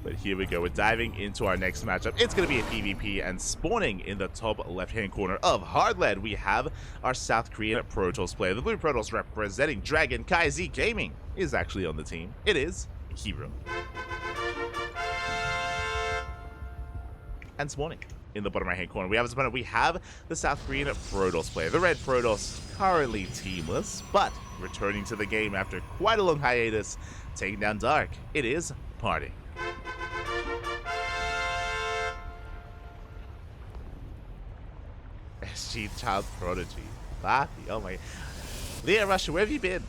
But here we go. We're diving into our next matchup. It's going to be a PvP, and spawning in the top left-hand corner of Hardland, we have our South Korean Protoss player. The Blue Protoss representing Dragon Kai Z Gaming is actually on the team. It is herO. And spawning in the bottom right-hand corner, we have as opponent, we have the South Korean Protoss player. The Red Protoss, currently teamless, but returning to the game after quite a long hiatus, taking down Dark. It is PartinG. SG Child Prodigy. Laffy, oh my. Leah Russia, where have you been?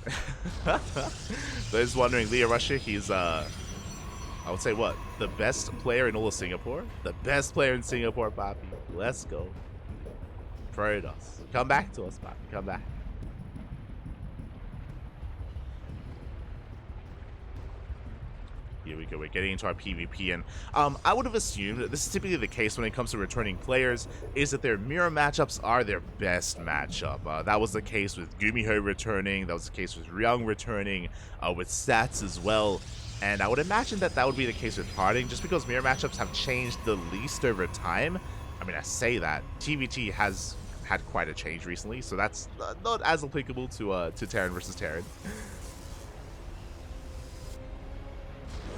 Those wondering, Leah Russia, he's, I would say what? The best player in all of Singapore? The best player in Singapore, Papi. Let's go. Protoss. Come back to us, Papi. Come back. Here we go, we're getting into our PvP, and I would have assumed that this is typically the case when it comes to returning players, is that their mirror matchups are their best matchup. That was the case with Gumiho returning, that was the case with Ryung returning, with Stats as well, and I would imagine that that would be the case with PartinG, just because mirror matchups have changed the least over time. I mean, I say that, TVT has had quite a change recently, so that's not as applicable to Terran versus Terran.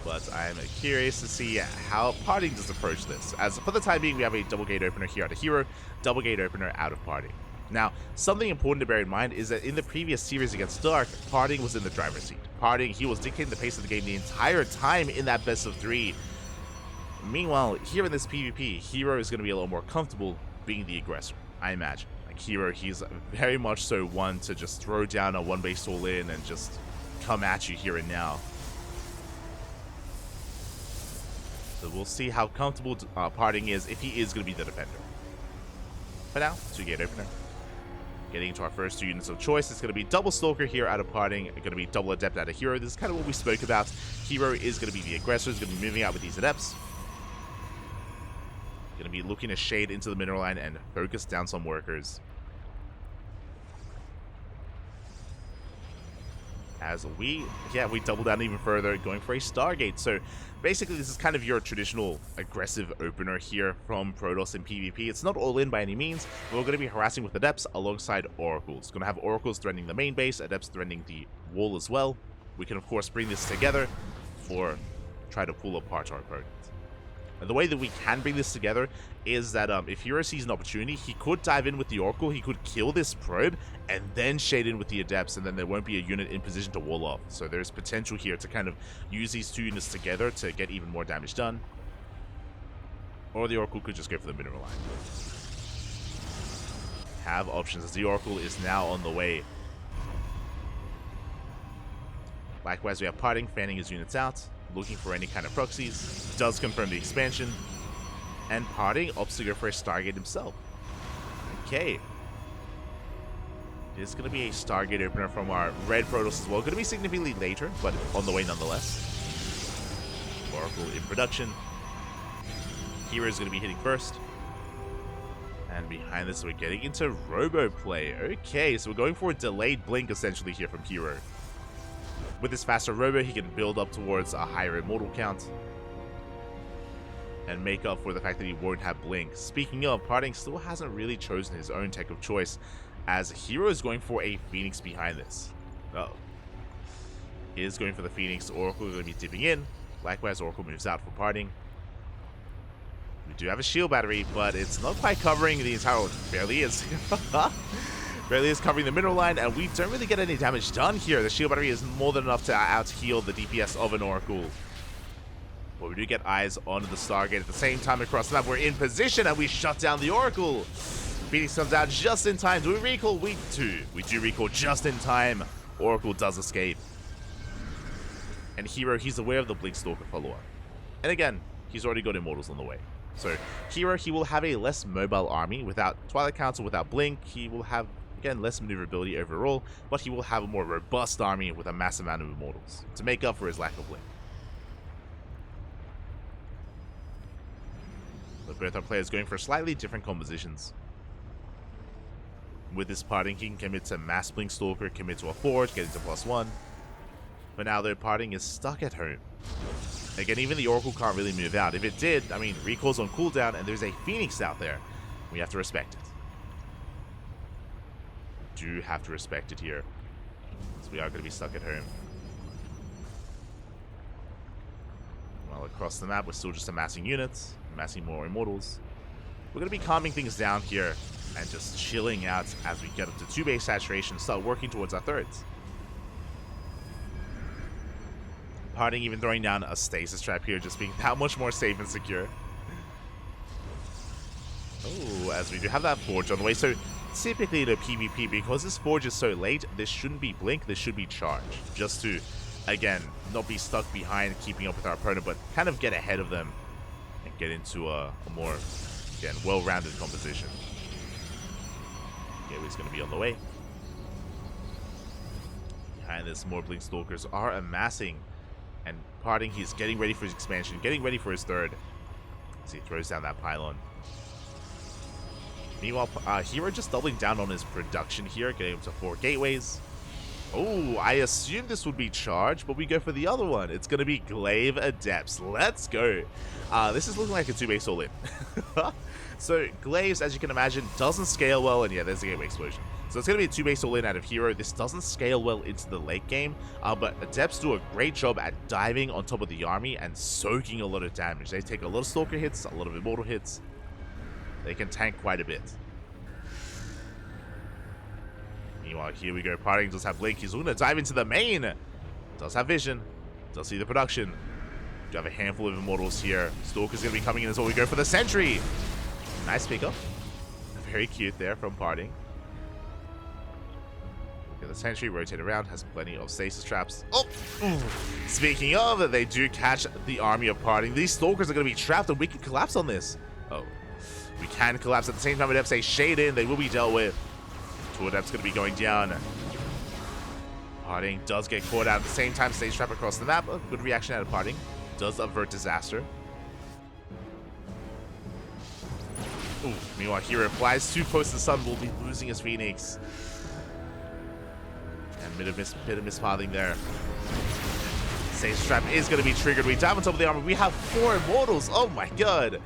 But I'm curious to see how PartinG does approach this. As for the time being, we have a double gate opener here out of herO, double gate opener out of PartinG. Now, something important to bear in mind is that in the previous series against Dark, PartinG was in the driver's seat. PartinG, he was dictating the pace of the game the entire time in that best of 3. Meanwhile, here in this PvP, herO is going to be a little more comfortable being the aggressor, I imagine. Like herO, he's very much so one to just throw down a one-base all in and just come at you here and now. So we'll see how comfortable PartinG is if he is going to be the defender. For now, 2-gate opener. Getting into our first 2 units of choice, it's going to be double Stalker here out of PartinG, going to be double Adept out of herO. This is kind of what we spoke about. herO is going to be the aggressor, is going to be moving out with these Adepts. Going to be looking to shade into the mineral line and focus down some workers. As we double down even further, going for a Stargate. So basically, this is kind of your traditional aggressive opener here from Protoss in PvP. It's not all in by any means, but we're going to be harassing with Adepts alongside Oracles. Going to have Oracles threatening the main base, Adepts threatening the wall as well. We can, of course, bring this together or try to pull apart our opponent. And the way that we can bring this together is that if herO sees an opportunity, he could dive in with the Oracle, he could kill this probe, and then shade in with the Adepts, and then there won't be a unit in position to wall off. So there's potential here to kind of use these 2 units together to get even more damage done. Or the Oracle could just go for the mineral line. Have options as the Oracle is now on the way. Likewise, we have PartinG fanning his units out, looking for any kind of proxies, does confirm the expansion, and PartinG opts to go for a Stargate himself. Okay. It is going to be a Stargate opener from our Red Protoss as well. Going to be significantly later, but on the way nonetheless. Oracle in production. herO is going to be hitting first. And behind this, we're getting into Robo play. Okay, so we're going for a delayed blink essentially here from herO. With this faster Robo, he can build up towards a higher immortal count and make up for the fact that he won't have blink. Speaking of, PartinG still hasn't really chosen his own tech of choice, as herO is going for a Phoenix behind this. Uh-oh. He is going for the Phoenix. Oracle is going to be dipping in. Likewise, Oracle moves out for PartinG. We do have a shield battery, but it's not quite covering the entire... Barely is. Barely is covering the mineral line, and we don't really get any damage done here. The shield battery is more than enough to out-heal the DPS of an Oracle. But we do get eyes onto the Stargate at the same time across the map. We're in position, and we shut down the Oracle. Phoenix comes out just in time. Do we recall? We do. We do recall just in time. Oracle does escape. And herO, he's aware of the Blink Stalker follow-up. And again, he's already got Immortals on the way. So herO, he will have a less mobile army. Without Twilight Council, without Blink, he will have... Again, less maneuverability overall, but he will have a more robust army with a massive amount of Immortals to make up for his lack of blink. But both our players going for slightly different compositions. With this PartinG, he can commit to Mass Blink Stalker, commit to a Forge, get into +1. But now though, PartinG is stuck at home. Again, even the Oracle can't really move out. If it did, I mean, recall's on cooldown, and there's a Phoenix out there. We have to respect it. Do have to respect it here. So we are going to be stuck at home. Well, across the map, we're still just amassing units, amassing more Immortals. We're going to be calming things down here and just chilling out as we get up to 2 base saturation and start working towards our thirds. PartinG even throwing down a stasis trap here, just being that much more safe and secure. Oh, as we do have that Forge on the way. So typically the PvP, because this Forge is so late, this shouldn't be Blink, this should be Charge. Just to, again, not be stuck behind keeping up with our opponent, but kind of get ahead of them and get into a more, again, well-rounded composition. Gateway's going to be on the way. Behind this, more Blink Stalkers are amassing. And PartinG, he's getting ready for his expansion, getting ready for his third. As he throws down that pylon. Meanwhile, herO just doubling down on his production here, getting up to 4 gateways. Oh, I assumed this would be Charge, but we go for the other one. It's going to be Glaive Adepts. Let's go. This is looking like a 2-base all-in. So, Glaives, as you can imagine, doesn't scale well, and yeah, there's a gateway explosion. So it's going to be a 2-base all-in out of herO. This doesn't scale well into the late game, but Adepts do a great job at diving on top of the army and soaking a lot of damage. They take a lot of Stalker hits, a lot of Immortal hits. They can tank quite a bit. Meanwhile, here we go. PartinG does have Blink. He's going to dive into the main. Does have vision. Does see the production. We have a handful of Immortals here. Stalker's going to be coming in as well. We go for the Sentry. Nice pickup. Very cute there from PartinG. The Sentry rotate around, has plenty of stasis traps. Oh! Speaking of, they do catch the army of PartinG. These Stalkers are going to be trapped, and we can collapse on this. Oh. We can collapse at the same time. Adepts say shade in. They will be dealt with. 2 Adepts going to be going down. PartinG does get caught out at the same time. Stage trap across the map. A good reaction out of PartinG. Does avert disaster. Ooh. Meanwhile, herO flies too close to the sun. Will be losing his Phoenix. And bit of mispathing there. Stage trap is going to be triggered. We dive on top of the armor. We have 4 Immortals. Oh my god.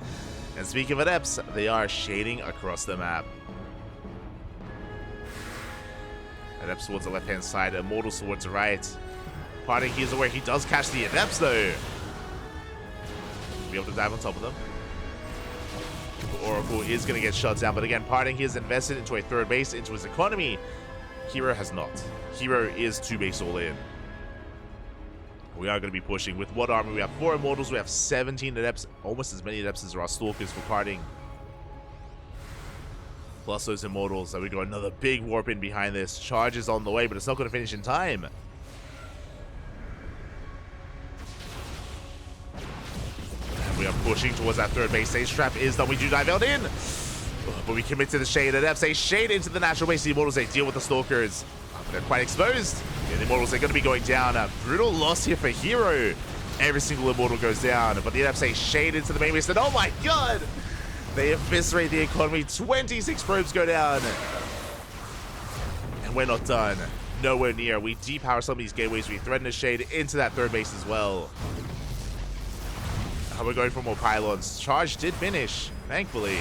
And speaking of Adepts, they are shading across the map. Adepts towards the left-hand side, Immortals towards the right. PartinG is aware. He does catch the Adepts, though. Be able to dive on top of them. The Oracle is going to get shut down, but again, PartinG is invested into a 3rd base, into his economy. herO has not. herO is 2-base all-in. We are going to be pushing. With what army? We have 4 Immortals. We have 17 Adepts. Almost as many Adepts as there are Stalkers for PartinG. Plus those Immortals. So we got another big warp in behind this. Charge is on the way, but it's not going to finish in time. And we are pushing towards that 3rd base. Stage trap is done. We do dive out in. But we commit to the shade. Adepts, they shade into the natural base. The Immortals, they deal with the Stalkers. They're quite exposed. Yeah, the Immortals are going to be going down. A brutal loss here for herO. Every single Immortal goes down. But the Adepts, they shade into the main base. And oh my god! They eviscerate the economy. 26 probes go down. And we're not done. Nowhere near. We depower some of these gateways. We threaten to shade into that 3rd base as well. And we're going for more pylons. Charge did finish, thankfully.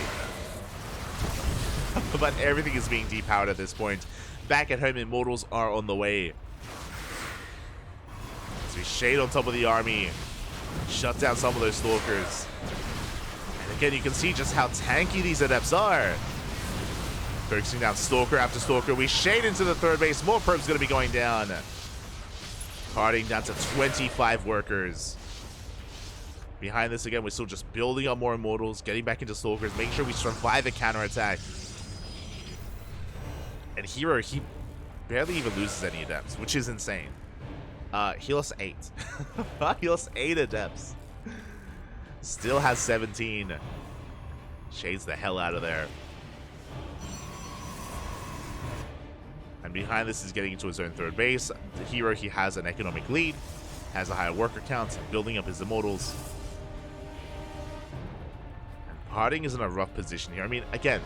But everything is being depowered at this point. Back at home, Immortals are on the way. As we shade on top of the army. Shut down some of those Stalkers. And again, you can see just how tanky these Adepts are. Focusing down Stalker after Stalker. We shade into the 3rd base. More probes going to be going down. PartinG down to 25 workers. Behind this, again, we're still just building up more Immortals. Getting back into Stalkers. Making sure we survive the counterattack. And herO, he barely even loses any Adepts, which is insane. He lost 8. He lost 8 Adepts. Still has 17. Shades the hell out of there. And behind this is getting into his own 3rd base. The herO, he has an economic lead. Has a higher worker count. Building up his Immortals. And PartinG is in a rough position here. I mean, again,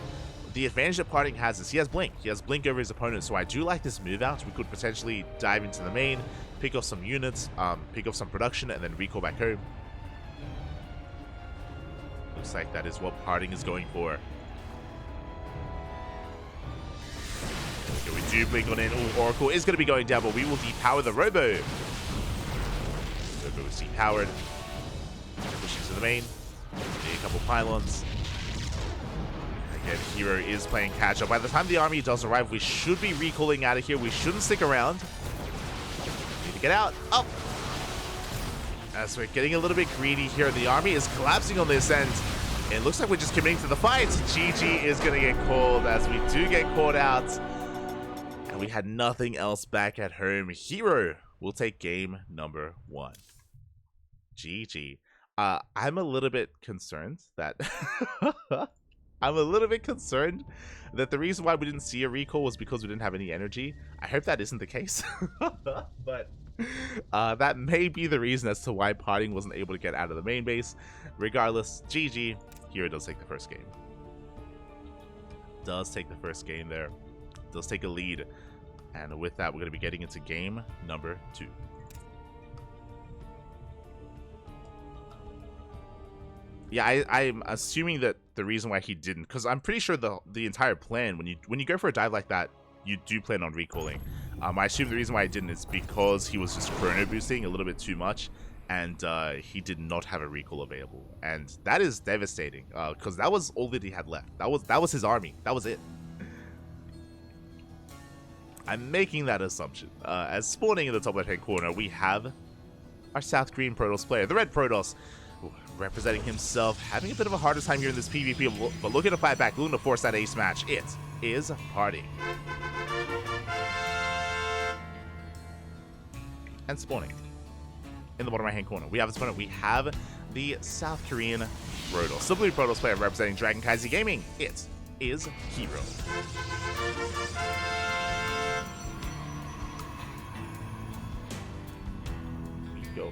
the advantage that PartinG has is he has Blink. He has Blink over his opponent, so I do like this move out. We could potentially dive into the main, pick off some units, pick off some production, and then recall back home. Looks like that is what PartinG is going for. Okay, we do blink on in. Oh, Oracle is going to be going down, but we will depower the Robo. Robo is depowered. Pushing to the main. A couple pylons. Again, herO is playing catch up. By the time the army does arrive, we should be recalling out of here. We shouldn't stick around. Need to get out. Up. As we're getting a little bit greedy here, the army is collapsing on this end. It looks like we're just committing to the fight. GG is going to get called as we do get caught out. And we had nothing else back at home. herO will take game number 1. GG. I'm a little bit concerned that... I'm a little bit concerned that the reason why we didn't see a recall was because we didn't have any energy. I hope that isn't the case. But that may be the reason as to why PartinG wasn't able to get out of the main base. Regardless, GG. herO does take the first game. Does take the first game there. Does take a lead. And with that, we're going to be getting into game number 2. Yeah, I'm assuming that the reason why he didn't, because I'm pretty sure the entire plan, when you go for a dive like that, you do plan on recalling. I assume the reason why he didn't is because he was just chrono boosting a little bit too much, and he did not have a recall available, and that is devastating. Because that was all that he had left. That was his army. That was it. I'm making that assumption. As spawning in the top left-hand corner, we have our South Korean Protoss player, the Red Protoss, representing himself, having a bit of a harder time here in this PvP, but looking to fight back, looking to force that ace match. It is PartinG. And spawning in the bottom right-hand corner, we have his opponent. We have the South Korean Protoss, the blue Protoss player representing CranKy Gaming. It is herO. Go.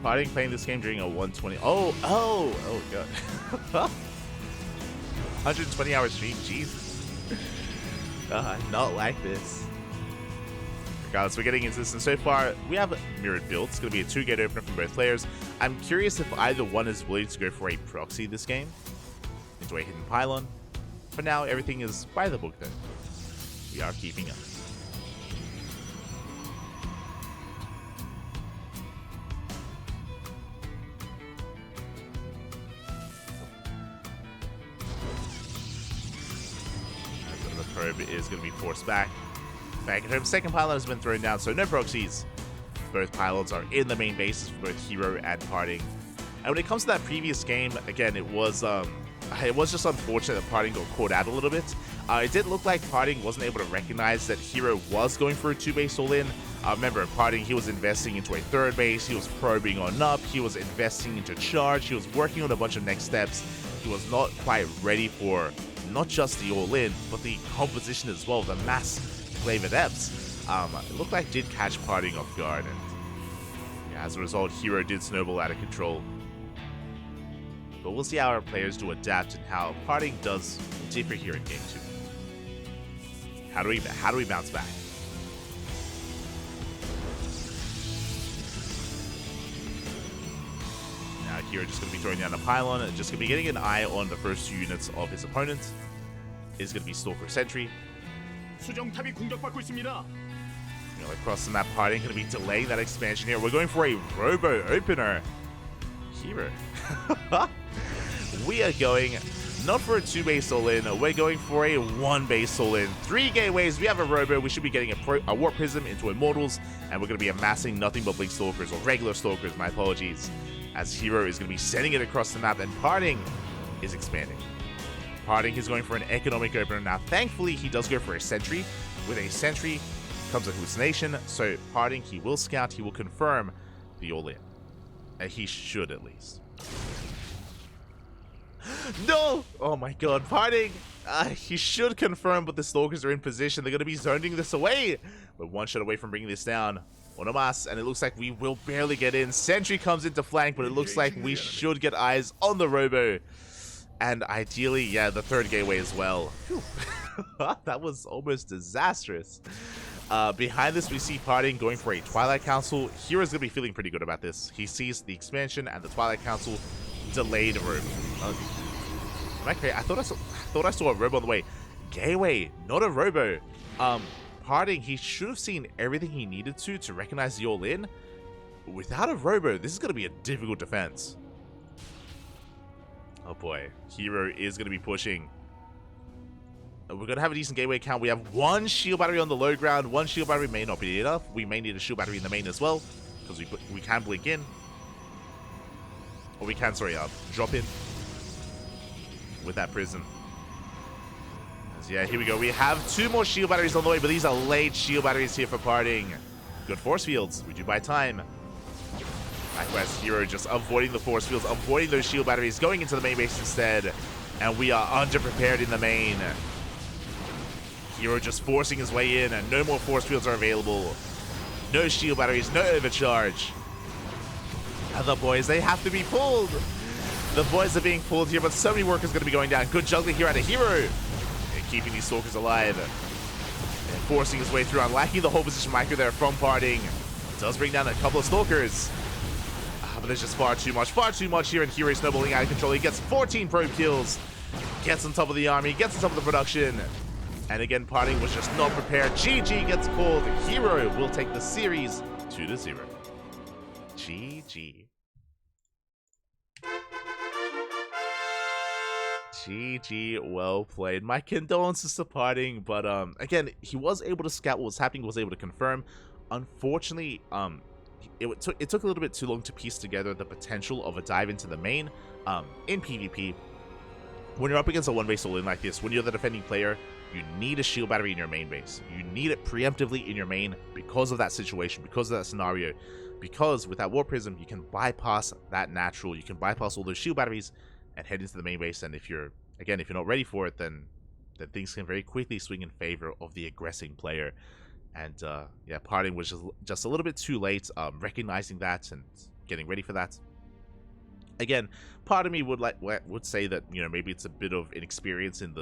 PartinG playing this game during a 120. Oh god. 120-hour stream, Jesus. Not like this. Regardless, we're getting into this, and so far we have mirrored builds. It's going to be a 2-gate opener from both players. I'm curious if either one is willing to go for a proxy this game into a hidden pylon. For now, everything is by the book though. We are keeping up. The probe is going to be forced back. Back at home, second pylon has been thrown down, so no proxies. Both pylons are in the main bases for both herO and PartinG. And when it comes to that previous game, again, it was just unfortunate that PartinG got caught out a little bit. It did look like PartinG wasn't able to recognize that herO was going for a 2-base all-in. Remember, PartinG, he was investing into a 3rd base, he was probing on up, he was investing into charge, he was working on a bunch of next steps. He was not quite ready for not just the all-in, but the composition as well, the mass flavor depths. It looked like did catch PartinG off guard, and yeah, as a result, herO did snowball out of control. But we'll see how our players do adapt and how PartinG does differ here in game 2. How do we bounce back? Now herO just going to be throwing down a pylon, just going to be getting an eye on the first 2 units of his opponent. Is going to be Stalker Sentry. Across the map, PartinG going to be delaying that expansion here. We're going for a Robo opener. herO. We are going not for a 2-base all-in. We're going for a 1-base all-in. 3 gateways. We have a Robo. We should be getting a Warp Prism into Immortals, and we're going to be amassing nothing but Blink Stalkers, or regular Stalkers, my apologies, as herO is going to be sending it across the map, and PartinG is expanding. PartinG is going for an economic opener. Now, thankfully, he does go for a Sentry. With a Sentry comes a Hallucination, so PartinG, he will scout, he will confirm the all-in. He should, at least. No! Oh my god, PartinG! He should confirm, but the Stalkers are in position. They're going to be zoning this away. But one shot away from bringing this down. Onomas, and it looks like we will barely get in. Sentry comes into flank, but it looks like we should get eyes on the Robo. And ideally, yeah, the third gateway as well. That was almost disastrous. Behind this, we see PartinG going for a Twilight Council. hero's going to be feeling pretty good about this. He sees the expansion and the Twilight Council delayed room. Am I crazy? I thought I saw a Robo on the way. Gateway, not a Robo. PartinG, he should have seen everything he needed to recognize the all-in. Without a Robo, this is going to be a difficult defense. Oh boy, herO is going to be pushing. We're going to have a decent gateway count. We have one shield battery on the low ground. One shield battery may not be enough. We may need a shield battery in the main as well, because we can blink in. Or we can, sorry, drop in with that prism. Yeah, here we go. We have 2 more shield batteries on the way, but these are late shield batteries here for PartinG. Good force fields. We do buy time. Likewise, herO just avoiding the force fields, avoiding those shield batteries, going into the main base instead. And we are underprepared in the main. herO just forcing his way in, and no more force fields are available. No shield batteries, no overcharge. And the boys, they have to be pulled. The boys are being pulled here, but so many workers going to be going down. Good juggling here out of herO. Keeping these Stalkers alive and forcing his way through, unlocking the whole position micro there from PartinG. Does bring down a couple of Stalkers, but there's just far too much here, and herO snowballing out of control. He gets 14 probe kills, gets on top of the army, gets on top of the production, and again PartinG was just not prepared. GG gets called. herO will take the series 2-0. GG. GG, well played. My condolences to PartinG, but again, he was able to scout what was happening, was able to confirm. Unfortunately, it took a little bit too long to piece together the potential of a dive into the main. In PvP, when you're up against a one-base all-in like this, when you're the defending player, you need a shield battery in your main base. You need it preemptively in your main because of that situation, because of that scenario. Because with that Warp Prism, you can bypass that natural, you can bypass all those shield batteries and head into the main base. And if you're not ready for it, then things can very quickly swing in favor of the aggressing player. And yeah, PartinG was just a little bit too late recognizing that and getting ready for that. Again, part of me would say that, you know, maybe it's a bit of inexperience in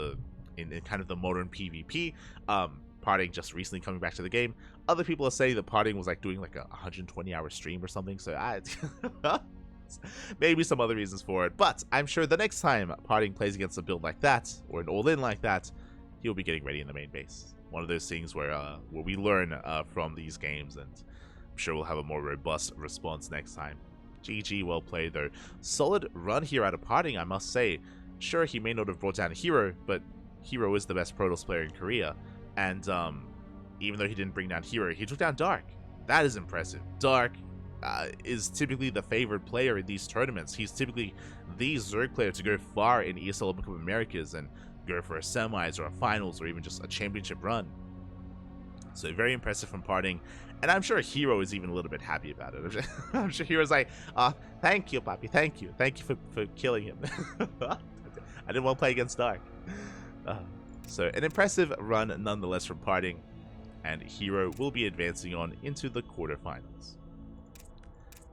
kind of the modern PvP. PartinG just recently coming back to the game. Other people are saying that PartinG was like doing like a 120-hour stream or something. So maybe some other reasons for it, but I'm sure the next time PartinG plays against a build like that or an all-in like that, he'll be getting ready in the main base. One of those things where we learn from these games, and I'm sure we'll have a more robust response next time. GG, well played though. Solid run here out of PartinG, I must say. Sure, he may not have brought down herO, but herO is the best Protoss player in Korea, and even though he didn't bring down herO, he took down Dark. That is impressive. Dark is typically the favored player in these tournaments. He's typically the Zerg player to go far in ESL Open Cup Americas and go for a semis or a finals or even just a championship run. So very impressive from PartinG, and I'm sure herO is even a little bit happy about it. I'm sure herO's like, thank you, Papi, thank you for killing him. I didn't want to play against Dark. So an impressive run nonetheless from PartinG, and herO will be advancing on into the quarterfinals.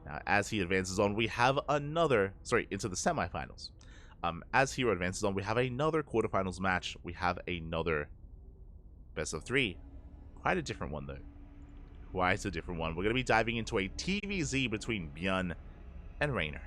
Now, as he advances on, we have into the semifinals. As herO advances on, we have another quarterfinals match. We have another best of 3. Quite a different one, though. Quite a different one. We're going to be diving into a TVZ between Byun and Raynor.